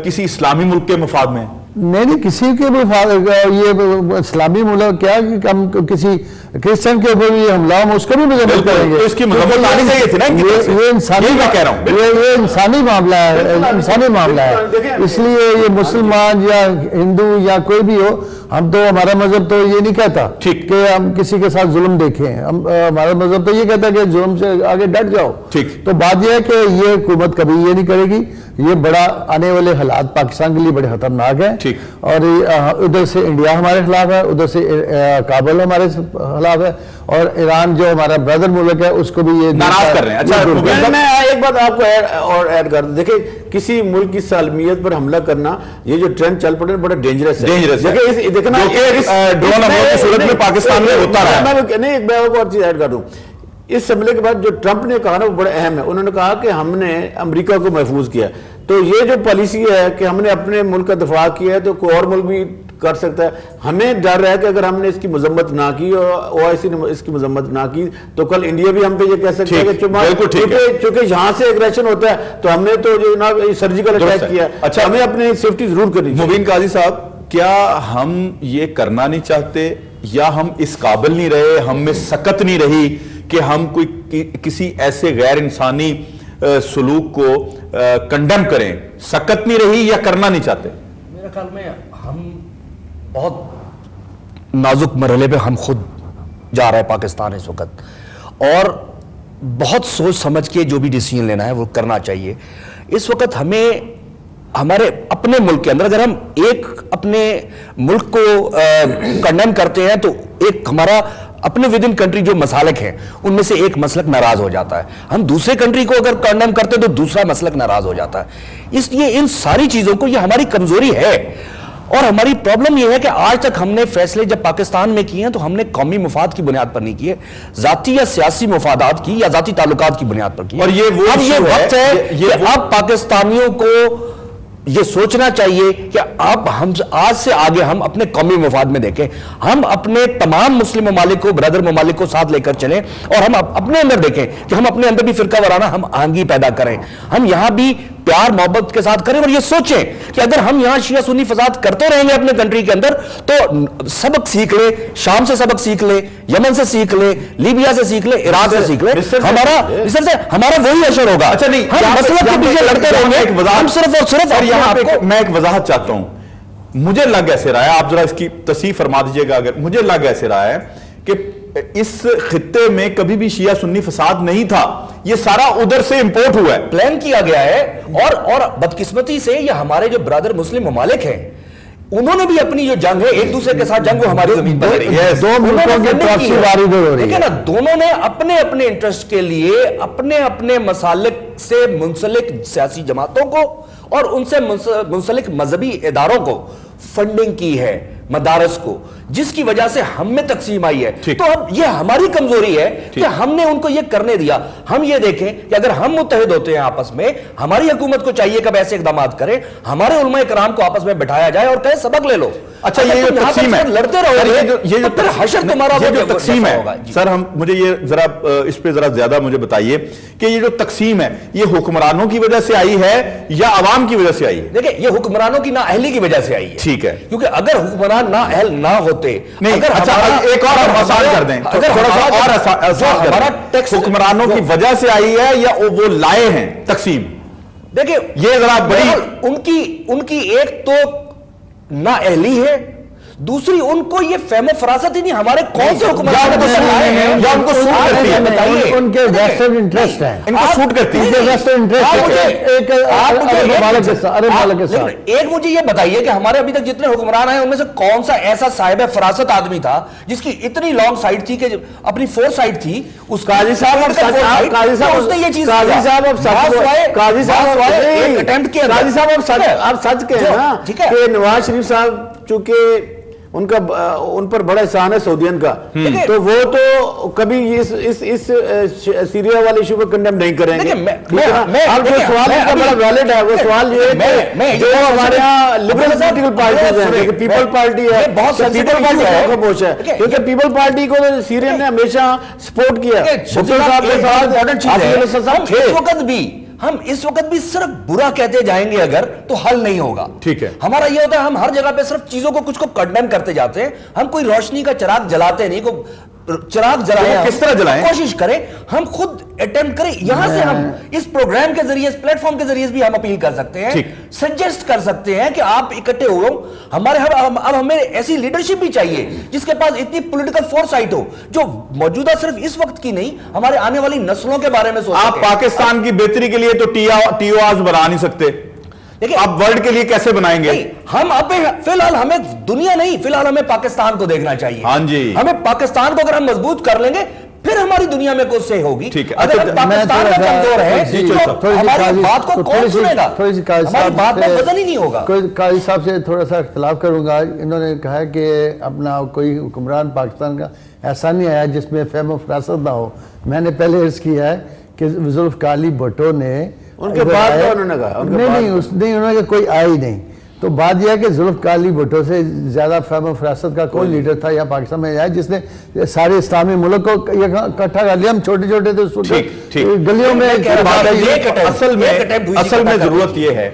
किसी इस्लामी मुल्क के मफाद में? नहीं, किसी के ये इस्लामी मुल्क क्या कि हम किसी क्रिश्चियन के ऊपर भी हमला हम उसको भी मजम्मत करेंगे, तो इसकी मजम्मत लानी चाहिए थी ना। ये इंसानी, मैं कह रहा हूं, ये इंसानी मामला है, इंसानी मामला है। इसलिए ये मुसलमान या हिंदू या कोई भी हो, हम तो, हमारा मजहब तो ये नहीं कहता कि हम किसी के साथ जुल्म देखें, हमारा मजहब तो ये कहता है कि जुल्म से आगे डट जाओ। तो बात यह है कि ये हुकूमत कभी ये नहीं करेगी, ये बड़ा आने वाले हालात पाकिस्तान के लिए बड़े खतरनाक है। और उधर से इंडिया हमारे खिलाफ है, उधर से काबुल हमारे खिलाफ है, और ईरान जो हमारा ब्रदर मुल्क है उसको भी ये नाराज कर रहे हैं। अच्छा, मैं एक बात आपको ऐड कर दूं, देखिए किसी मुल्क की सालमियत पर हमला करना, ये जो ट्रेंड चल पड़े बड़ा डेंजरस है। देखना ड्रोन हमले की सूरत में पाकिस्तान में होता रहा है। नहीं, एक और चीज ऐड कर दूं, इस हमले के बाद जो ट्रंप ने कहा ना वो बड़ा अहम है। उन्होंने कहा कि हमने अमेरिका को महफूज किया, तो ये जो पॉलिसी है कि हमने अपने मुल्क का दफा किया है तो कोई और मुल्क भी कर सकता है। हमें डर है कि अगर हमने इसकी मजम्मत ना की और ओआईसी ने इसकी मजम्मत ना की तो कल इंडिया भी हम पे ये कह सकता है कि चूंकि यहाँ से एग्रेशन होता है तो हमने तो जो ना सर्जिकल अटैक किया। अच्छा, हमें अपनी सेफ्टी जरूर करनी चाहिए। मुबीन काजी साहब, क्या हम ये करना नहीं चाहते या हम इस काबिल नहीं रहे, हम में सकत नहीं रही कि हम कोई किसी ऐसे गैर इंसानी सलूक को कंडेम करें, सकत नहीं रही या करना नहीं चाहते? मेरे ख्याल में हम बहुत नाजुक मरहले पे हम खुद जा रहे हैं पाकिस्तान इस वक्त, और बहुत सोच समझ के जो भी डिसीजन लेना है वो करना चाहिए। इस वक्त हमें हमारे अपने मुल्क के अंदर, अगर हम एक अपने मुल्क को कंडेम करते हैं तो एक हमारा अपने विद इन कंट्री जो मसालक हैं उनमें से एक मसलक नाराज हो जाता है। हम दूसरे कंट्री को अगर कंडेम करते हैं तो दूसरा मसलक नाराज हो जाता है। इसलिए इन सारी चीजों को, ये हमारी कमजोरी है और हमारी प्रॉब्लम यह है कि आज तक हमने फैसले जब पाकिस्तान में किए हैं तो हमने कौमी मुफाद की बुनियाद पर नहीं किए, जाती या सियासी मुफादात की या जाती ताल्लुकात की बुनियाद पर किए। और ये वो वक्त है कि अब पाकिस्तानियों को ये सोचना चाहिए कि अब हम आज से आगे हम अपने कौमी मुफाद में देखें, हम अपने तमाम मुस्लिम ममालिक को, ब्रदर ममालिक को साथ लेकर चलें और हम अपने अंदर देखें कि हम अपने अंदर भी फिरका वाराना हम आंगी पैदा करें, हम यहां भी प्यार मोहब्बत के साथ करें और ये सोचें कि अगर हम यहां शिया सुन्नी फसाद करते रहेंगे अपने कंट्री के अंदर तो सबक सीख ले, शाम से सबक सीख ले, यमन से सीख ले, लीबिया से सीख ले, इराक से सीख ले, हमारा वही असर होगा। अच्छा नहीं, हम मसलक के पीछे लड़ते रहेंगे, हम सिर्फ और सिर्फ यहां पे मैं एक वजाहत चाहता हूं। मुझे लग ऐसे रहा है, आप जरा इसकी तस्वीर फरमा दीजिएगा, अगर मुझे लग ऐसे रहा है कि इस खित्ते में कभी भी शिया सुन्नी फसाद नहीं था, ये सारा उधर से इंपोर्ट हुआ है, प्लान किया गया है। और बदकिस्मती से ये हमारे जो ब्रदर मुस्लिम ममालिक हैं उन्होंने भी अपनी जो जंग है एक दूसरे के साथ जंग वो हमारी जमीन पर दो मुल्कों की प्रॉक्सी वारदात हो रही है ना, दोनों ने अपने अपने इंटरेस्ट के लिए अपने अपने मसालिक से मुंसलिक सियासी जमातों को और उनसे मुंसलिक मजहबी इदारों को फंडिंग की है, मदारस को, जिसकी वजह से हम में तकसीम आई है। तो अब ये हमारी कमजोरी है कि हमने उनको ये करने दिया। हम ये देखें कि अगर हम मुत्तहिद होते हैं आपस में, हमारी हुकूमत को चाहिए कब ऐसे इकदाम करें, हमारे उलमा कराम को आपस में बैठाया जाए और कहे सबक ले लो। अच्छा, ये जो तकसीम है, लड़ते रहो, ये जो तकसीम है सर, हम मुझे ये जरा इस पे जरा ज्यादा मुझे बताइए कि ये जो तकसीम है ये हुक्मरानों की वजह से आई है या अवाम की वजह से आई है? देखिए, ये हुक्मरानों की नाअहली की वजह से आई है। ठीक है, क्योंकि अगर हुक्मरान नाअहल ना होते, नहीं, अगर अच्छा एक और आसान कर दें, अगर थोड़ा सा और आसान हमारा टैक्स हुक्मरानों की वजह से आई है या वो लाए हैं तकसीम? देखिए, ये जरा बड़ी उनकी एक तो नाअहली है, दूसरी उनको ये फहमो फरासत ही नहीं हमारे कौन से हुक्मरान या उनको सूट करती है, बताइए उनके वेस्टर्न इंटरेस्ट है, इनको सूट करती है, वेस्टर्न इंटरेस्ट एक मुझे ये बताइए कि हमारे अभी तक जितने हुक्मरान आए उनमें से कौन सा ऐसा साहिब फरासत आदमी था जिसकी इतनी लॉन्ग साइड थी कि अपनी फोर साइड थी, उस काजी साहब उसने ये चीज काजी साहब एक अटेम्प्ट किया। काजी साहब आप सच कहे ना, ठीक है, नवाज शरीफ साहब चूंकि उनका उन पर बड़ा एहसान है सऊदियन का, तो वो तो कभी इस सीरिया वाले इशू को कंडेम नहीं करेंगे। अब जो सवाल इनका बड़ा वैलिड है, वो सवाल ये है जो हमारे यहाँ लिबरल पॉलिटिकल पार्टीज हैं, पीपल पार्टी है, पीपल पार्टी खामोश है, क्योंकि पीपल पार्टी को सीरिया ने हमेशा सपोर्ट किया। हम इस वक्त भी सिर्फ बुरा कहते जाएंगे अगर तो हल नहीं होगा। ठीक है, हमारा ये होता है हम हर जगह पे सिर्फ चीजों को कुछ को कंडेम करते जाते हैं, हम कोई रोशनी का चिराग जलाते नहीं, को चिराग जलाएं, किस तरह जलाएं, कोशिश करें, हम खुद अटेम्प्ट करें। यहां से हम इस प्रोग्राम के जरिए, इस प्लेटफॉर्म के जरिए भी हम अपील कर सकते हैं, सजेस्ट कर सकते हैं कि आप इकट्ठे हो, हमारे अब हमें ऐसी लीडरशिप भी चाहिए जिसके पास इतनी पॉलिटिकल फोरसाइट हो जो मौजूदा सिर्फ इस वक्त की नहीं, हमारे आने वाली नस्लों के बारे में सोचे। आप पाकिस्तान की बेहतरी के लिए तो टीओआर बना नहीं सकते, देखिए आप वर्ल्ड के लिए कैसे बनाएंगे? हम अब फिलहाल हमें दुनिया नहीं, फिलहाल हमें पाकिस्तान को देखना चाहिए। हाँ जी, हमें पाकिस्तान को अगर हम मजबूत कर लेंगे फिर हमारी दुनिया में कुछ से होगी। ठीक है, अगर पाकिस्तान में कमजोर है तो हमारी बात को कौन सुनेगा? हमारी बात में वजन ही नहीं होगा। काजी साहब से थोड़ा सा इख्तिलाफ करूंगा। इन्होंने कहा कि अपना कोई हुक्मरान पाकिस्तान का ऐसा नहीं आया जिसमें फहम फरासत ना हो। मैंने पहले अर्ज किया है कि जुल्फ़िकार अली भुट्टो ने उनके बाद उन्होंने कहा नहीं उन्होंने कोई आया ही नहीं। तो बात यह है कि जुल्फ़िकार अली भुट्टो से ज़्यादा फहम फरासत का कोई लीडर था या पाकिस्तान में आया जिसने सारे इस्लामी मुल्क को इकट्ठा कर लिया। हम छोटे छोटे तो गलियों में। असल में जरूरत यह है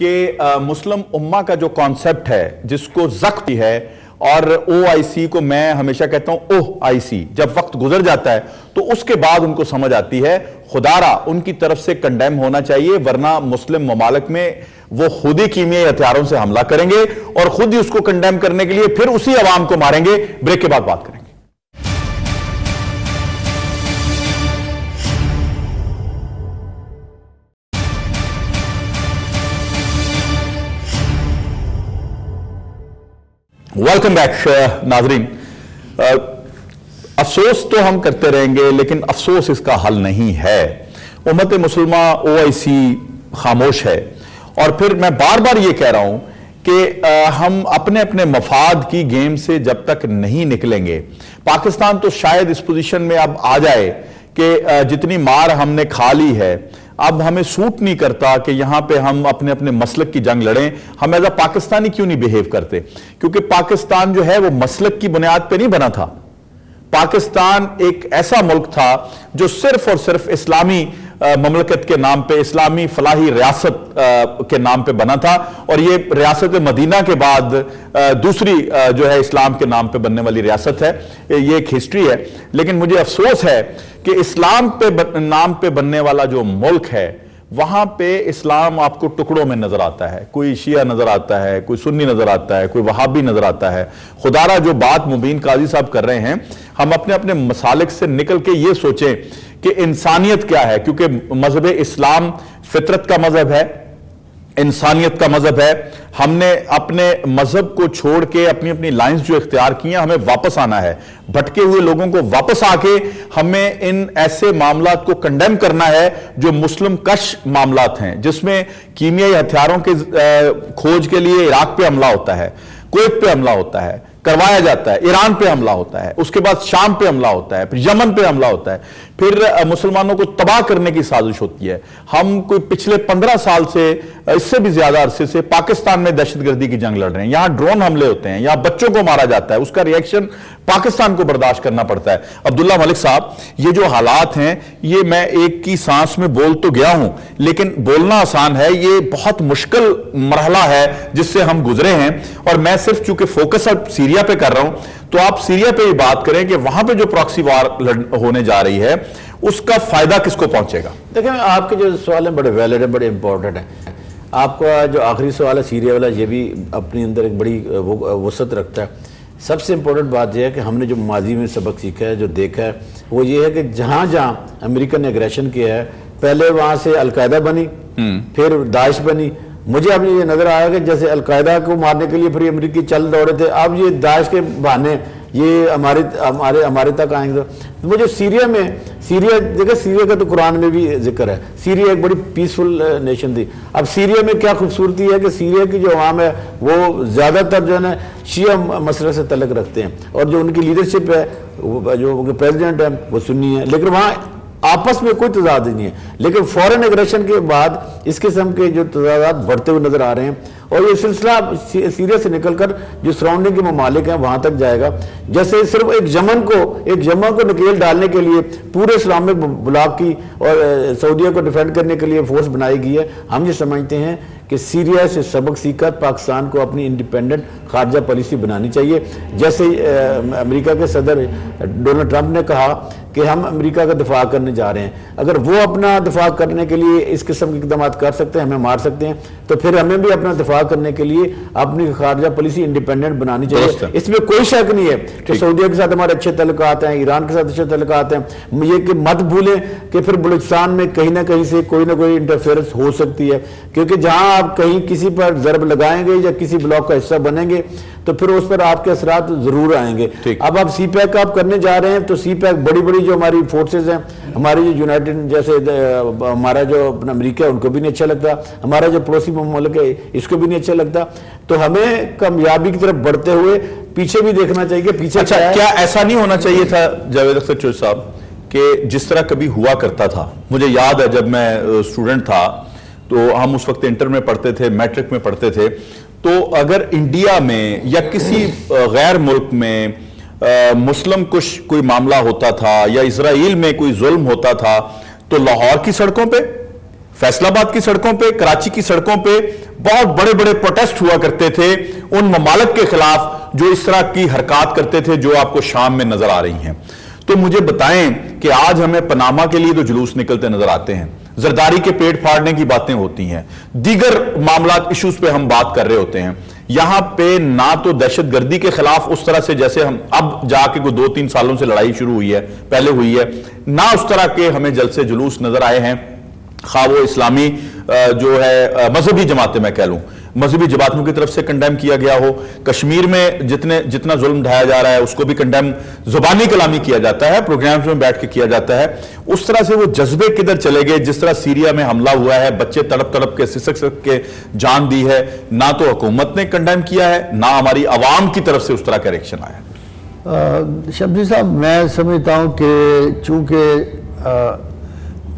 कि मुस्लिम उम्मा का जो कॉन्सेप्ट है जिसको ज़ख्म है और OIC को मैं हमेशा कहता हूं OIC। जब वक्त गुजर जाता है तो उसके बाद उनको समझ आती है खुदारा उनकी तरफ से कंडेम होना चाहिए, वरना मुस्लिम ममालिक में वो खुद ही कीमियाई हथियारों से हमला करेंगे और खुद ही उसको कंडेम करने के लिए फिर उसी अवाम को मारेंगे। ब्रेक के बाद बात करेंगे। वेलकम बैक नाजरीन। अफसोस तो हम करते रहेंगे लेकिन अफसोस इसका हल नहीं है। उम्मत मुसलमा OIC खामोश है और फिर मैं बार बार ये कह रहा हूं कि हम अपने अपने मफाद की गेम से जब तक नहीं निकलेंगे, पाकिस्तान तो शायद इस पोजीशन में अब आ जाए कि जितनी मार हमने खा ली है अब हमें सूट नहीं करता कि यहां पे हम अपने अपने मसलक की जंग लड़ें। हम एज अ पाकिस्तानी क्यों नहीं बिहेव करते? क्योंकि पाकिस्तान जो है वो मसलक की बुनियाद पे नहीं बना था। पाकिस्तान एक ऐसा मुल्क था जो सिर्फ और सिर्फ इस्लामी ममलकत के नाम पे, इस्लामी फलाही रियासत के नाम पे बना था, और ये रियासत मदीना के बाद दूसरी जो है इस्लाम के नाम पे बनने वाली रियासत है। ये एक हिस्ट्री है। लेकिन मुझे अफसोस है कि इस्लाम पे नाम पे बनने वाला जो मुल्क है वहां पे इस्लाम आपको टुकड़ों में नजर आता है। कोई शिया नजर आता है, कोई सुन्नी नजर आता है, कोई वहाबी नजर आता है। खुदारा जो बात मुबीन काजी साहब कर रहे हैं, हम अपने अपने मसालिक से निकल के ये सोचें कि इंसानियत क्या है, क्योंकि मजहब इस्लाम फितरत का मजहब है, इंसानियत का मजहब है। हमने अपने मजहब को छोड़ के अपनी अपनी लाइंस जो इख्तियार की हैं, हमें वापस आना है। भटके हुए लोगों को वापस आके हमें इन ऐसे मामलात को कंडेम करना है जो मुस्लिम कश मामलात हैं, जिसमें कीमियाई हथियारों के खोज के लिए इराक पे हमला होता है, कुवैत पे हमला होता है, करवाया जाता है, ईरान पे हमला होता है, उसके बाद शाम पे हमला होता है, फिर यमन पे हमला होता है, फिर मुसलमानों को तबाह करने की साजिश होती है। हम कोई पिछले 15 साल से, इससे भी ज्यादा अरसे से पाकिस्तान में दहशतगर्दी की जंग लड़ रहे हैं। यहां ड्रोन हमले होते हैं, यहां बच्चों को मारा जाता है, उसका रिएक्शन पाकिस्तान को बर्दाश्त करना पड़ता है। अब्दुल्ला मलिक साहब, ये जो हालात हैं, ये मैं एक की सांस में बोल तो गया हूं, लेकिन बोलना आसान है, ये बहुत मुश्किल मरहला है जिससे हम गुजरे हैं। और मैं सिर्फ चूंकि फोकस अब सीरिया पे कर रहा हूं, तो आप सीरिया पे ही बात करें कि वहां पे जो प्रॉक्सी वार होने जा रही है, उसका फायदा किसको पहुंचेगा? देखिए, आपके जो सवाल हैं बड़े वैलिड है, बड़े इंपॉर्टेंट है। आपका जो आखिरी सवाल है सीरिया वाला, ये भी अपने अंदर एक बड़ी वसत रखता है। सबसे इंपॉर्टेंट बात यह है कि हमने जो माजी में सबक सीखा है, जो देखा है, वो ये है कि जहाँ जहाँ अमेरिका ने एग्रेशन किया है, पहले वहाँ से अलकायदा बनी, फिर दाइश बनी। मुझे अब ये नजर आया कि जैसे अलकायदा को मारने के लिए फिर अमेरिकी चल दौड़े थे, अब ये दाइश के बहाने ये हमारे तक आएंगे। तो मुझे सीरिया देखिए, सीरिया का तो कुरान में भी जिक्र है। सीरिया एक बड़ी पीसफुल नेशन थी। अब सीरिया में क्या खूबसूरती है कि सीरिया की जो अवाम है वो ज्यादातर जो है ना शिया मसले से तल्लुक़ रखते हैं, और जो उनकी लीडरशिप है, जो उनके प्रेसिडेंट है, वो सुन्नी है। लेकिन वहाँ आपस में कोई तजाद नहीं है। लेकिन फॉरेन एग्रेशन के बाद इस किस्म के जो तजादात बढ़ते हुए नजर आ रहे हैं, और ये सिलसिला सीरिया से निकलकर जो सराउंडिंग के ममालिक हैं वहां तक जाएगा। जैसे सिर्फ एक यमन को नकेल डालने के लिए पूरे इस्लामिक ब्लॉक की और सऊदीया को डिफेंड करने के लिए फोर्स बनाई गई है। हम ये समझते हैं कि सीरिया से सबक सीखकर पाकिस्तान को अपनी इंडिपेंडेंट खारजा पॉलिसी बनानी चाहिए। जैसे अमेरिका के सदर डोनाल्ड ट्रंप ने कहा कि हम अमेरिका का दिफा करने जा रहे हैं, अगर वो अपना दिफा करने के लिए इस किस्म के इकदाम कर सकते हैं, हमें मार सकते हैं, तो फिर हमें भी अपना दिफा करने के लिए अपनी खारजा पॉलिसी इंडिपेंडेंट बनानी चाहिए। इसमें कोई शक नहीं है कि सऊदीया के साथ हमारे अच्छे तल्लुकात हैं, ईरान के साथ अच्छे तल्लुकात हैं। ये कि मत भूलें कि फिर बलूचिस्तान में कहीं ना कहीं से कोई ना कोई इंटरफेरेंस हो सकती है, क्योंकि जहां आप कहीं किसी पर ज़रब लगाएंगे या किसी ब्लॉक का हिस्सा बनेंगे तो फिर उस पर आपके असरात जरूर आएंगे। अब आप CPEC आप करने जा रहे हैं, तो CPEC बड़ी जो हमारी फोर्सेज हैं, हमारी जो यूनाइटेड, जैसे हमारा जो अपना अमेरिका है उनको भी नहीं अच्छा लगता, हमारा जो पड़ोसी मुल्क है इसको भी नहीं अच्छा लगता। तो हमें कामयाबी की तरफ बढ़ते हुए पीछे भी देखना चाहिए कि पीछे क्या ऐसा नहीं होना चाहिए था जावेद अख्तर चौधरी साहब कि जिस तरह कभी हुआ करता था? मुझे याद है जब मैं स्टूडेंट था तो हम उस वक्त इंटर में पढ़ते थे, मैट्रिक में पढ़ते थे, तो अगर इंडिया में या किसी गैर मुल्क में मुस्लिम कुछ कोई मामला होता था या इजराइल में कोई जुल्म होता था, तो लाहौर की सड़कों पे फैसलाबाद की सड़कों पे, कराची की सड़कों पे बहुत बड़े बड़े प्रोटेस्ट हुआ करते थे उन ममालिक के खिलाफ जो इस तरह की हरकत करते थे जो आपको शाम में नजर आ रही हैं। तो मुझे बताएं कि आज हमें पनामा के लिए तो जुलूस निकलते नजर आते हैं, जरदारी के पेट फाड़ने की बातें होती हैं, दीगर मामला इश्यूज पे हम बात कर रहे होते हैं। यहां पे ना तो दहशतगर्दी के खिलाफ उस तरह से जैसे हम अब जाके कोई 2-3 सालों से लड़ाई शुरू हुई है, पहले हुई है, ना उस तरह के हमें जलसे जुलूस नजर आए हैं, खा वो इस्लामी जो है मजहबी जमातें, मैं कह लूं मजहबी जमातों की तरफ से कंडेम किया गया हो। कश्मीर में जितना जुल्म ढाया जा रहा है उसको भी कंडेम जुबानी कलामी किया जाता है, प्रोग्राम्स में बैठ के किया जाता है। उस तरह से वो जज्बे किधर चले गए? जिस तरह सीरिया में हमला हुआ है, बच्चे तड़प तड़प के सिसक के जान दी है, ना तो हुकूमत ने कंडेम किया है, ना हमारी आवाम की तरफ से उस तरह का रिएक्शन आया। शब्जी साहब, मैं समझता हूँ कि चूंकि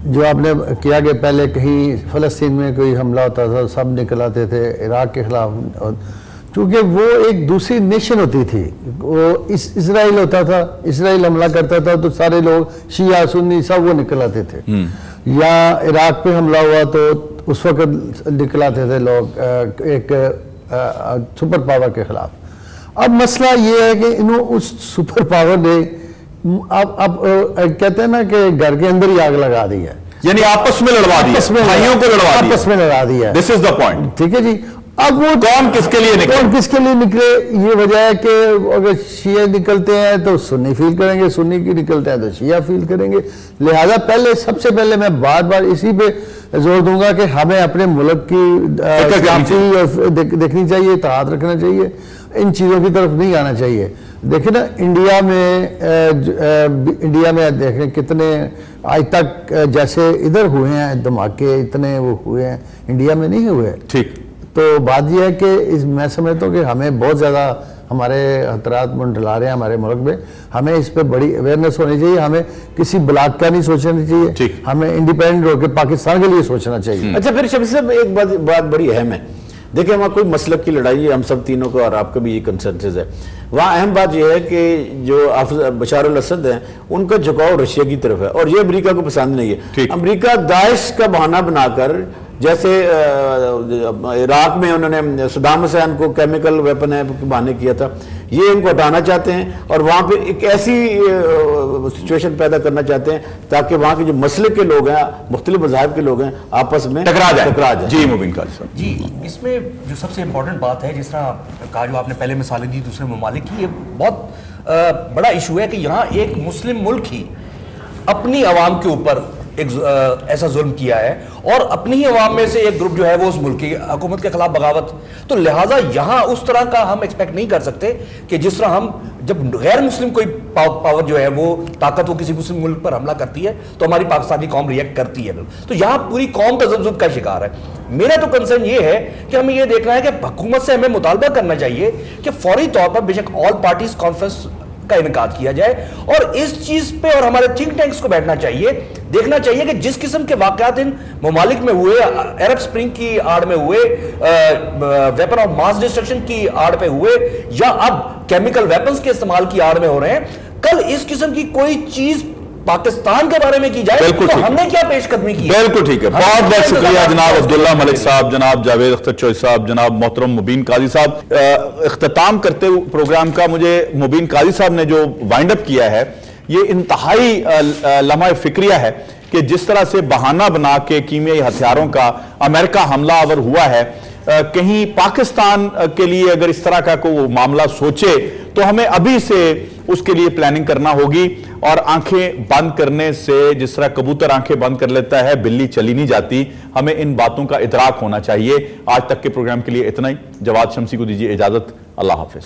जो आपने किया कि पहले कहीं फ़लस्तीन में कोई हमला होता था सब निकल आते थे इराक के खिलाफ, चूँकि वो एक दूसरी नेशन होती थी, वो इसराइल होता था, इसराइल हमला करता था तो सारे लोग शिया सुन्नी सब वो निकल आते थे, या इराक पे हमला हुआ तो उस वक्त निकल आते थे लोग एक सुपर पावर के खिलाफ। अब मसला ये है कि इन्होंने उस सुपर पावर ने अब कहते हैं ना कि घर के अंदर ही आग लगा दी है, यानी आपस में लड़वा दिया, भाइयों को लड़वा दिया, आपस में लड़ा दिया। दिस इज द पॉइंट, ठीक है जी। अब वो कौन किसके लिए निकले, कौन किसके लिए निकले, ये वजह है कि अगर शिया निकलते हैं तो सुन्नी फील करेंगे, सुन्नी की निकलते हैं तो शिया फील करेंगे। लिहाजा पहले सबसे पहले मैं बार बार इसी पे जोर दूंगा कि हमें अपने मुल्क की देखनी चाहिए, इत्तेहाद रखना चाहिए, इन चीज़ों की तरफ नहीं आना चाहिए। देखिए ना, इंडिया में देखें कितने आज तक जैसे इधर हुए हैं धमाके, इतने वो हुए हैं, इंडिया में नहीं हुए। ठीक, तो बात यह है कि मैं समझता हूँ कि हमें बहुत ज़्यादा हमारे खतरात मंडला रहे हैं हमारे मुल्क में, हमें इस पर बड़ी अवेयरनेस होनी चाहिए, हमें किसी ब्लॉक का नहीं सोचना चाहिए, हमें इंडिपेंडेंट होकर पाकिस्तान के लिए सोचना चाहिए। अच्छा, फिर शफी साहब एक बात बड़ी अहम है। देखिए, वहाँ कोई मसलक की लड़ाई है, हम सब तीनों को और आपका भी ये कंसेंसस है। वहाँ अहम बात यह है कि जो बशार अल असद हैं उनका झुकाव रशिया की तरफ है और ये अमेरिका को पसंद नहीं है। अमेरिका दाइश का बहाना बनाकर, जैसे इराक में उन्होंने सद्दाम हुसैन को केमिकल वेपन है बहाने किया था, ये इनको हटाना चाहते हैं और वहाँ पे एक ऐसी सिचुएशन पैदा करना चाहते हैं ताकि वहाँ के जो मसले के लोग हैं, मुख्तलिफ मज़ाहिब के लोग हैं, आपस में टकरा जाए। जी मुबीन काजी साहब जी, इसमें जो सबसे इंपॉर्टेंट बात है, जिस तरह कहा जो आपने पहले मिसालें दी दूसरे ममालिक की, ये बहुत बड़ा इशू है कि यहाँ एक मुस्लिम मुल्क ही अपनी आवाम के ऊपर एक ऐसा जुल्म किया है और अपनी ही अवाम में से एक ग्रुप जो है वो उस मुल्क की हुकूमत के खिलाफ बगावत। तो लिहाजा यहाँ उस तरह का हम एक्सपेक्ट नहीं कर सकते कि जिस तरह हम जब गैर मुस्लिम कोई पावर जो है वो ताकत वो किसी मुस्लिम मुल्क पर हमला करती है तो हमारी पाकिस्तानी कौम रिएक्ट करती है। तो यहाँ पूरी कौम तज़ब्ज़ुब का शिकार है। मेरा तो कंसर्न ये है कि हमें ये देखना है कि हुकूमत से हमें मुतालबा करना चाहिए कि फौरी तौर पर बेशक ऑल पार्टीज कॉन्फ्रेंस का इनकाद किया जाए और इस चीज पे और हमारे थिंक टैंक्स को बैठना चाहिए, देखना चाहिए कि जिस किस्म के वाकयात इन ममालिक में हुए, अरब स्प्रिंग की आड़ में हुए, वेपन ऑफ मास डिस्ट्रक्शन की आड़ पे हुए, या अब केमिकल वेपन्स के इस्तेमाल की आड़ में हो रहे हैं, कल इस किस्म की कोई चीज पाकिस्तान के बारे में की जाए तो हमने क्या पेशकदमी की? बिल्कुल ठीक है। बहुत बहुत शुक्रिया जनाब अब्दुल्ला मलिक साहब, जनाब जावेद अख्तर चौधरी साहब, जनाब मोहतरम मुबीन काजी साहब। इख्तिताम करते हुए प्रोग्राम का मुझे मुबीन काजी साहब ने जो वाइंड अप किया है ये इंतहाई लम्हा फिक्रिया है कि जिस तरह से बहाना बना के कीमियाई हथियारों का अमेरिका हमलावर हुआ है, कहीं पाकिस्तान के लिए अगर इस तरह का कोई मामला सोचे तो हमें अभी से उसके लिए प्लानिंग करना होगी। और आंखें बंद करने से, जिस तरह कबूतर आंखें बंद कर लेता है बिल्ली चली नहीं जाती, हमें इन बातों का इदराक होना चाहिए। आज तक के प्रोग्राम के लिए इतना ही। जवाद शमसी को दीजिए इजाजत। अल्लाह हाफिज।